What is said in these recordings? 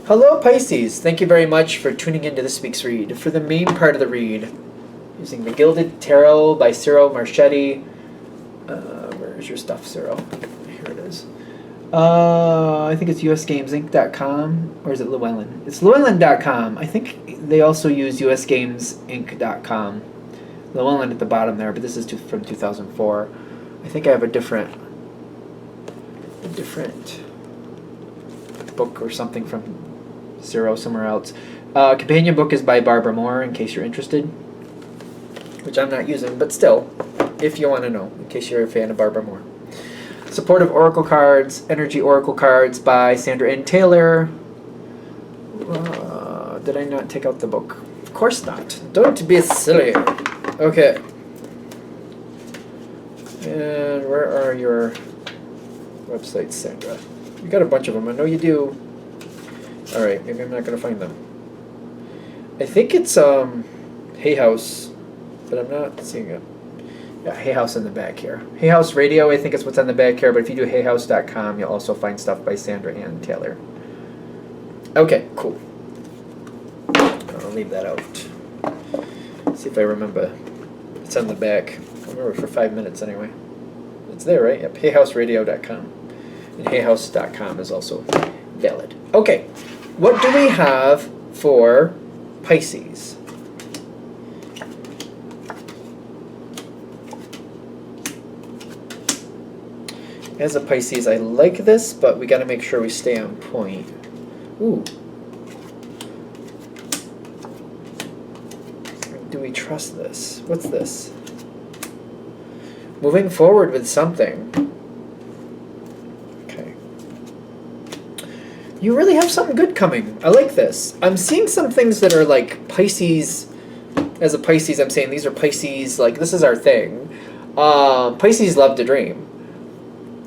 Hello, Pisces. Thank you very much for tuning into this week's read. For the main part of the read, using the Gilded Tarot by Cyril Marchetti. Where's your stuff, Cyril? Here it is. I think it's usgamesinc.com, or is it Llewellyn? It's Llewellyn.com. I think they also use usgamesinc.com. Llewellyn at the bottom there, but this is from 2004. I think I have a different book or something from Cyril somewhere else. Companion book is by Barbara Moore, in case you're interested, which I'm not using, but still, if you want to know, in case you're a fan of Barbara Moore. Supportive Oracle Cards, Energy Oracle Cards by Sandra Ann Taylor. Did I not take out the book? Of course not. Don't be silly. Okay. And where are your websites, Sandra? You got a bunch of them. I know you do. Alright, maybe I'm not going to find them. I think it's Hay House, but I'm not seeing it. Yeah, Hay House in the back here. Hay House Radio, I think is what's on the back here, but if you do hayhouse.com, you'll also find stuff by Sandra Ann Taylor. Okay, cool. I'll leave that out. See if I remember. It's on the back. I'll remember for 5 minutes anyway. It's there, right? Yep, hayhouseradio.com. And hayhouse.com is also valid. Okay, what do we have for Pisces? As a Pisces, I like this, but we got to make sure we stay on point. Ooh. Do we trust this? What's this? Moving forward with something. Okay. You really have something good coming. I like this. I'm seeing some things that are like Pisces. As a Pisces, I'm saying these are Pisces, like this is our thing. Pisces love to dream.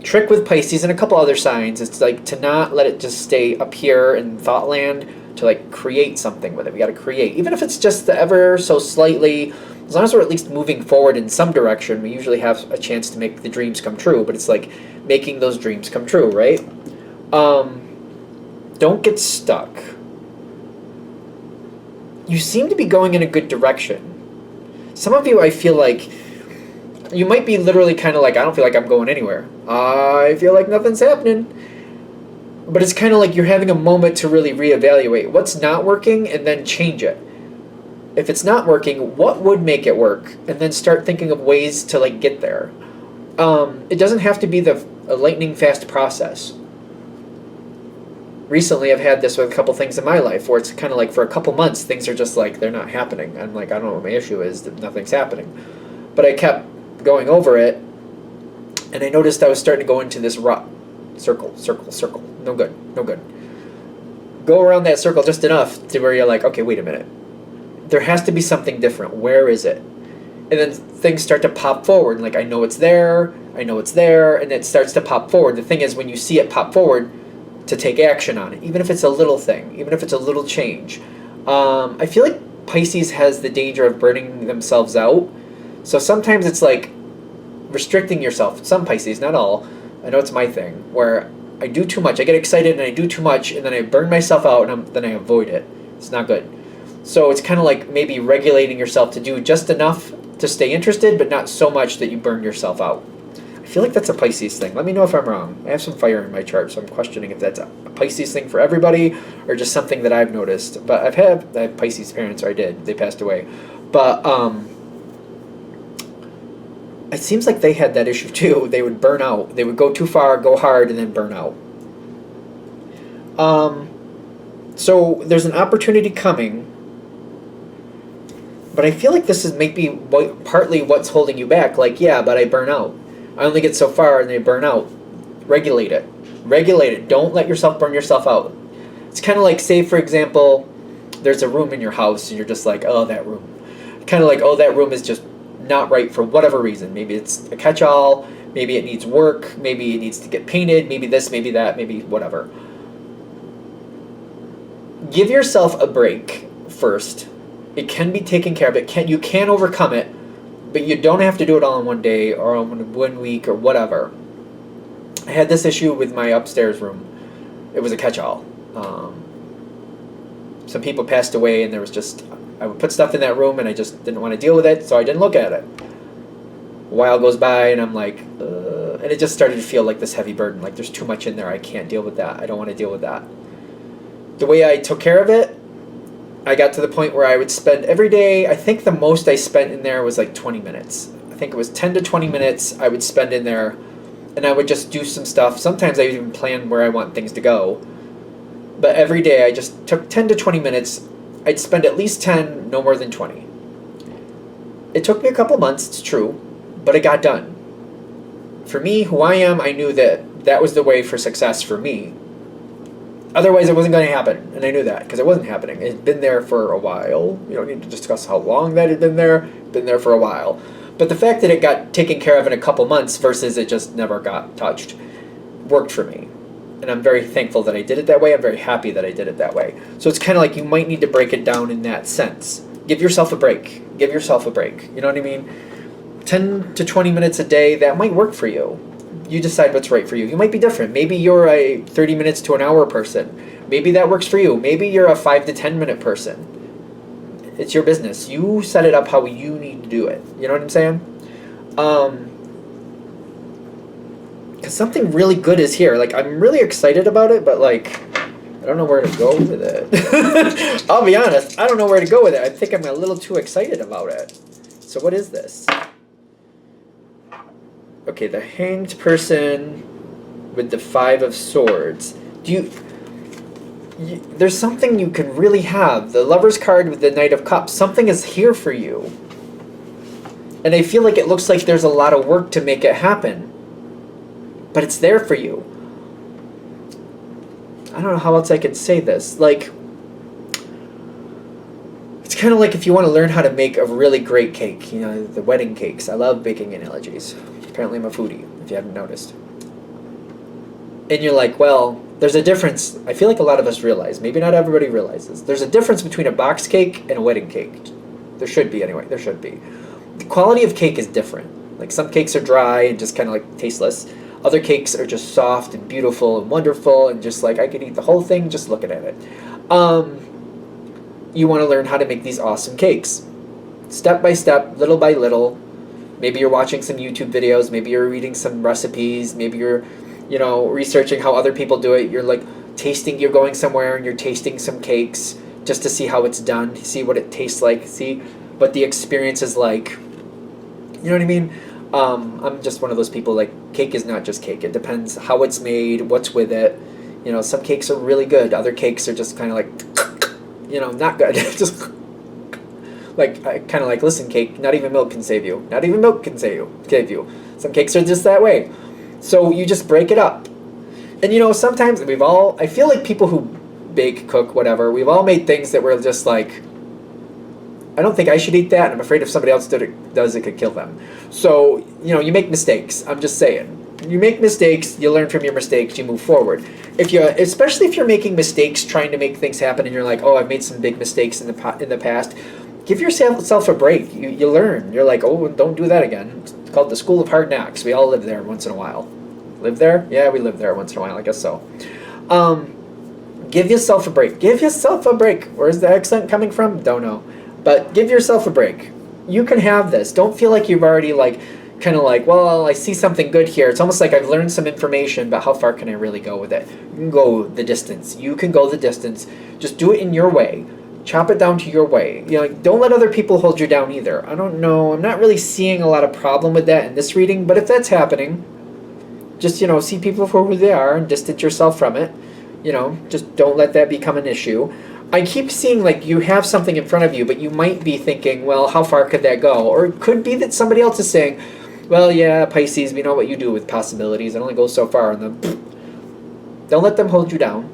Trick with Pisces and a couple other signs, it's like to not let it just stay up here in thought land, to like create something with it. We got to create, even if it's just the ever so slightly, as long as we're at least moving forward in some direction, we usually have a chance to make the dreams come true. But it's like making those dreams come true, right? Don't get stuck. You seem to be going in a good direction. Some of you, I feel like you might be literally kind of like, I don't feel like I'm going anywhere. I feel like nothing's happening. But it's kind of like you're having a moment to really reevaluate what's not working and then change it. If it's not working, what would make it work? And then start thinking of ways to like get there. It doesn't have to be a lightning fast process. Recently, I've had this with a couple things in my life where it's kind of like for a couple months, things are just like, they're not happening. I'm like, I don't know what my issue is, that nothing's happening. But I kept going over it, and I noticed I was starting to go into this rut. Circle. No good. Go around that circle just enough to where you're like, okay, wait a minute. There has to be something different. Where is it? And then things start to pop forward. Like, I know it's there, and it starts to pop forward. The thing is, when you see it pop forward, to take action on it, even if it's a little thing, even if it's a little change. I feel like Pisces has the danger of burning themselves out. So sometimes it's like restricting yourself. Some Pisces, not all. I know it's my thing, where I do too much. I get excited and I do too much, and then I burn myself out, and then I avoid it. It's not good. So it's kind of like maybe regulating yourself to do just enough to stay interested, but not so much that you burn yourself out. I feel like that's a Pisces thing. Let me know if I'm wrong. I have some fire in my chart, so I'm questioning if that's a Pisces thing for everybody or just something that I've noticed. But I have Pisces parents, or I did. They passed away. But it seems like they had that issue too. They would burn out. They would go too far, go hard, and then burn out. So there's an opportunity coming, but I feel like this is maybe partly what's holding you back. Like, yeah, but I burn out. I only get so far and they burn out. Regulate it. Don't let yourself burn yourself out. It's kind of like, say, for example, there's a room in your house and you're just like, oh, that room. Kind of like, oh, that room is just not right for whatever reason. Maybe it's a catch-all. Maybe it needs work. Maybe it needs to get painted. Maybe this, maybe that, maybe whatever. Give yourself a break first. It can be taken care of. You can overcome it, but you don't have to do it all in one day or in 1 week or whatever. I had this issue with my upstairs room. It was a catch-all. some people passed away, and there was just, I would put stuff in that room and I just didn't want to deal with it, so I didn't look at it. A while goes by and I'm like, and it just started to feel like this heavy burden, like there's too much in there, I can't deal with that, I don't want to deal with that. The way I took care of it, I got to the point where I would spend every day, I think the most I spent in there was like 20 minutes. I think it was 10 to 20 minutes I would spend in there, and I would just do some stuff. Sometimes I would even plan where I want things to go. But every day I just took 10 to 20 minutes. I'd spend at least 10, no more than 20. It took me a couple months, it's true, but it got done. For me, who I am, I knew that that was the way for success for me. Otherwise, it wasn't going to happen, and I knew that because it wasn't happening. It had been there for a while. We don't need to discuss how long that had been there for a while. But the fact that it got taken care of in a couple months versus it just never got touched worked for me. And I'm very thankful that I did it that way. I'm very happy that I did it that way. So it's kind of like you might need to break it down in that sense. Give yourself a break. Give yourself a break. You know what I mean? 10 to 20 minutes a day, that might work for you. You decide what's right for you. You might be different. Maybe you're a 30 minutes to an hour person. Maybe that works for you. Maybe you're a 5 to 10 minute person. It's your business. You set it up how you need to do it. You know what I'm saying? Because something really good is here. Like, I'm really excited about it, but like, I don't know where to go with it. I'll be honest. I don't know where to go with it. I think I'm a little too excited about it. So what is this? Okay, the Hanged Person with the 5 of Swords. There's something you can really have. The Lover's card with the Knight of Cups. Something is here for you. And I feel like it looks like there's a lot of work to make it happen. But it's there for you. I don't know how else I could say this. Like, it's kind of like if you want to learn how to make a really great cake. You know, the wedding cakes. I love baking analogies. Apparently I'm a foodie, if you haven't noticed. And you're like, well, there's a difference. I feel like a lot of us realize, maybe not everybody realizes, there's a difference between a box cake and a wedding cake. There should be, anyway. There should be. The quality of cake is different. Like, some cakes are dry and just kind of like tasteless. Other cakes are just soft and beautiful and wonderful and just like, I could eat the whole thing just looking at it. You want to learn how to make these awesome cakes. Step by step, little by little. Maybe you're watching some YouTube videos. Maybe you're reading some recipes. Maybe you're, you know, researching how other people do it. You're like tasting, you're going somewhere and you're tasting some cakes just to see how it's done, see what it tastes like, see what the experience is like. You know what I mean? I'm just one of those people, like, cake is not just cake. It depends how it's made, what's with it. You know, some cakes are really good. Other cakes are just kind of like, you know, not good. Just like, kind of like, listen, cake, not even milk can save you. Not even milk can save you. Some cakes are just that way. So you just break it up. And, you know, sometimes I feel like people who bake, cook, whatever, we've all made things that were just like, I don't think I should eat that, and I'm afraid if somebody else does, it could kill them. So, you know, you make mistakes. I'm just saying. You make mistakes, you learn from your mistakes, you move forward. Especially if you're making mistakes, trying to make things happen, and you're like, oh, I've made some big mistakes in the past, give yourself a break. You learn. You're like, oh, don't do that again. It's called the School of Hard Knocks. We all live there once in a while. Live there? Yeah, we live there once in a while, I guess so. Give yourself a break. Give yourself a break. Where's the accent coming from? Don't know. But give yourself a break. You can have this. Don't feel like you've already, like, kind of like, well, I see something good here. It's almost like I've learned some information, but how far can I really go with it? You can go the distance. You can go the distance. Just do it in your way. Chop it down to your way. You know, don't let other people hold you down either. I don't know. I'm not really seeing a lot of problem with that in this reading, but if that's happening, just, you know, see people for who they are and distance yourself from it. You know, just don't let that become an issue. I keep seeing, like, you have something in front of you, but you might be thinking, well, how far could that go? Or it could be that somebody else is saying, well, yeah, Pisces, we know what you do with possibilities. It only goes so far. And don't let them hold you down.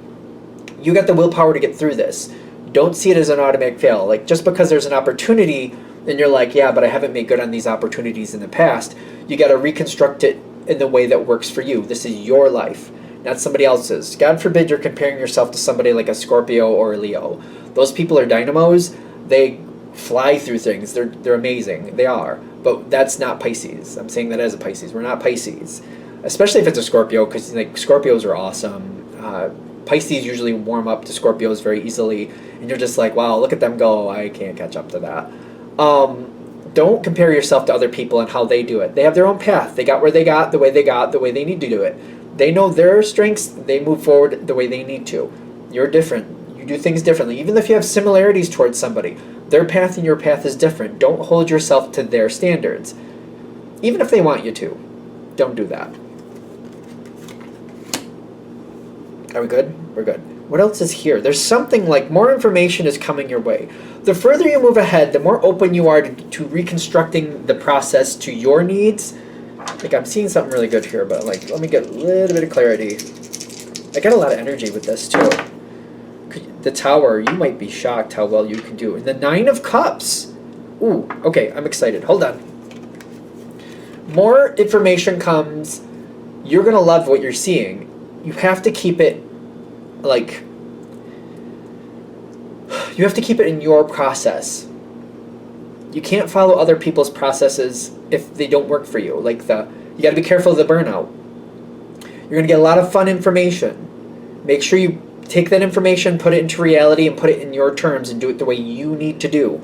You got the willpower to get through this. Don't see it as an automatic fail. Like, just because there's an opportunity and you're like, yeah, but I haven't made good on these opportunities in the past, you got to reconstruct it in the way that works for you. This is your life, not somebody else's. God forbid you're comparing yourself to somebody like a Scorpio or a Leo. Those people are dynamos. They fly through things. They're amazing. They are. But that's not Pisces. I'm saying that as a Pisces. We're not Pisces. Especially if it's a Scorpio, because, like, Scorpios are awesome. Pisces usually warm up to Scorpios very easily, and you're just like, wow, look at them go. I can't catch up to that. Don't compare yourself to other people and how they do it. They have their own path. They got where they got, the way they got, the way they need to do it. They know their strengths. They move forward the way they need to. You're different. You do things differently. Even if you have similarities towards somebody, their path and your path is different. Don't hold yourself to their standards. Even if they want you to. Don't do that. Are we good? We're good. What else is here? There's something like more information is coming your way. The further you move ahead, the more open you are to reconstructing the process to your needs. Like, I'm seeing something really good here, but like, let me get a little bit of clarity. I got a lot of energy with this too. The Tower, you might be shocked how well you can do. And the Nine of Cups. Ooh, okay, I'm excited. Hold on. More information comes. You're going to love what you're seeing. You have to keep it, like, you have to keep it in your process. You can't follow other people's processes if they don't work for you. Like, you got to be careful of the burnout. You're going to get a lot of fun information. Make sure you take that information, put it into reality, and put it in your terms and do it the way you need to do.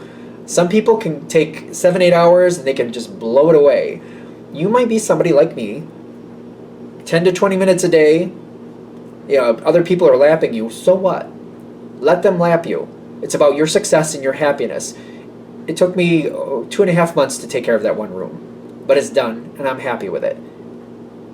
Some people can take 7-8 hours and they can just blow it away. You might be somebody like me, 10 to 20 minutes a day. Other people are lapping you. So what? Let them lap you. It's about your success and your happiness. It took me 2.5 months to take care of that one room, but it's done, and I'm happy with it.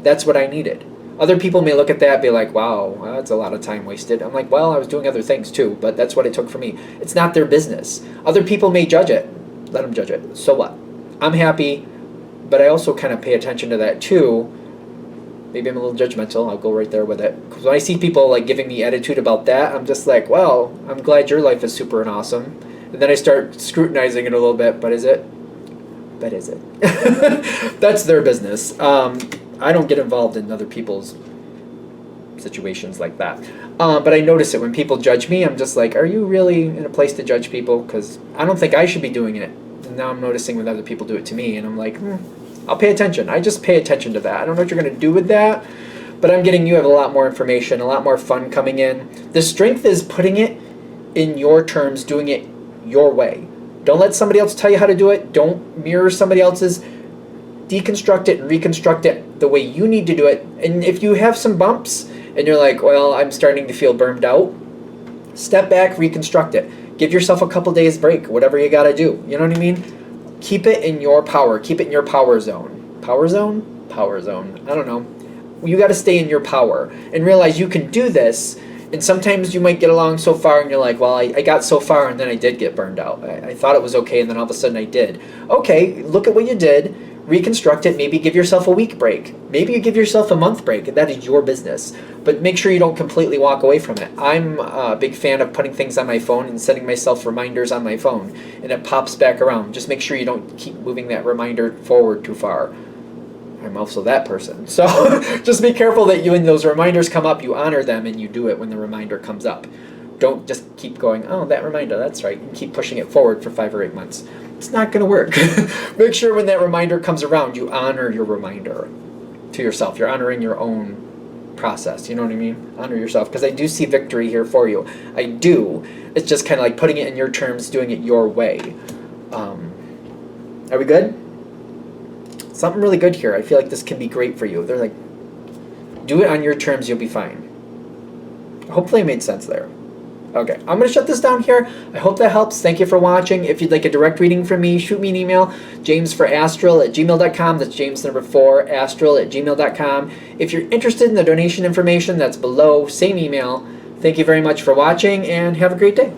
That's what I needed. Other people may look at that and be like, wow, that's a lot of time wasted. I'm like, well, I was doing other things too, but that's what it took for me. It's not their business. Other people may judge it. Let them judge it. So what? I'm happy, but I also kind of pay attention to that too. Maybe I'm a little judgmental. I'll go right there with it. Because when I see people like giving me attitude about that, I'm just like, well, I'm glad your life is super and awesome. And then I start scrutinizing it a little bit. But is it? But is it? That's their business. I don't get involved in other people's situations like that. But I notice it when people judge me. I'm just like, are you really in a place to judge people? Because I don't think I should be doing it. And now I'm noticing when other people do it to me. And I'm like, I'll pay attention. I just pay attention to that. I don't know what you're going to do with that. But you have a lot more information, a lot more fun coming in. The strength is putting it in your terms, doing it your way. Don't let somebody else tell you how to do it. Don't mirror somebody else's. Deconstruct it and reconstruct it the way you need to do it. And if you have some bumps and you're like, well, I'm starting to feel burned out, step back, reconstruct it. Give yourself a couple days break, whatever you got to do. You know what I mean? Keep it in your power. Keep it in your power zone. Power zone? Power zone. I don't know. You got to stay in your power and realize you can do this. And sometimes you might get along so far and you're like, well, I got so far and then I did get burned out. I thought it was okay and then all of a sudden I did. Okay, look at what you did. Reconstruct it. Maybe give yourself a week break. Maybe you give yourself a month break. That is your business. But make sure you don't completely walk away from it. I'm a big fan of putting things on my phone and setting myself reminders on my phone. And it pops back around. Just make sure you don't keep moving that reminder forward too far. I'm also that person. So just be careful that when those reminders come up, you honor them and you do it when the reminder comes up. Don't just keep going, oh, that reminder, that's right, and keep pushing it forward for 5 or 8 months. It's not going to work. Make sure when that reminder comes around, you honor your reminder to yourself. You're honoring your own process. You know what I mean? Honor yourself. Because I do see victory here for you. I do. It's just kind of like putting it in your terms, doing it your way. Are we good? Something really good here. I feel like this can be great for you. They're like, do it on your terms, you'll be fine. Hopefully I made sense there. Okay, I'm going to shut this down here. I hope that helps. Thank you for watching. If you'd like a direct reading from me, shoot me an email, jamesforastral@gmail.com. That's James number 4, astral@gmail.com. If you're interested in the donation information, that's below, same email. Thank you very much for watching, and have a great day.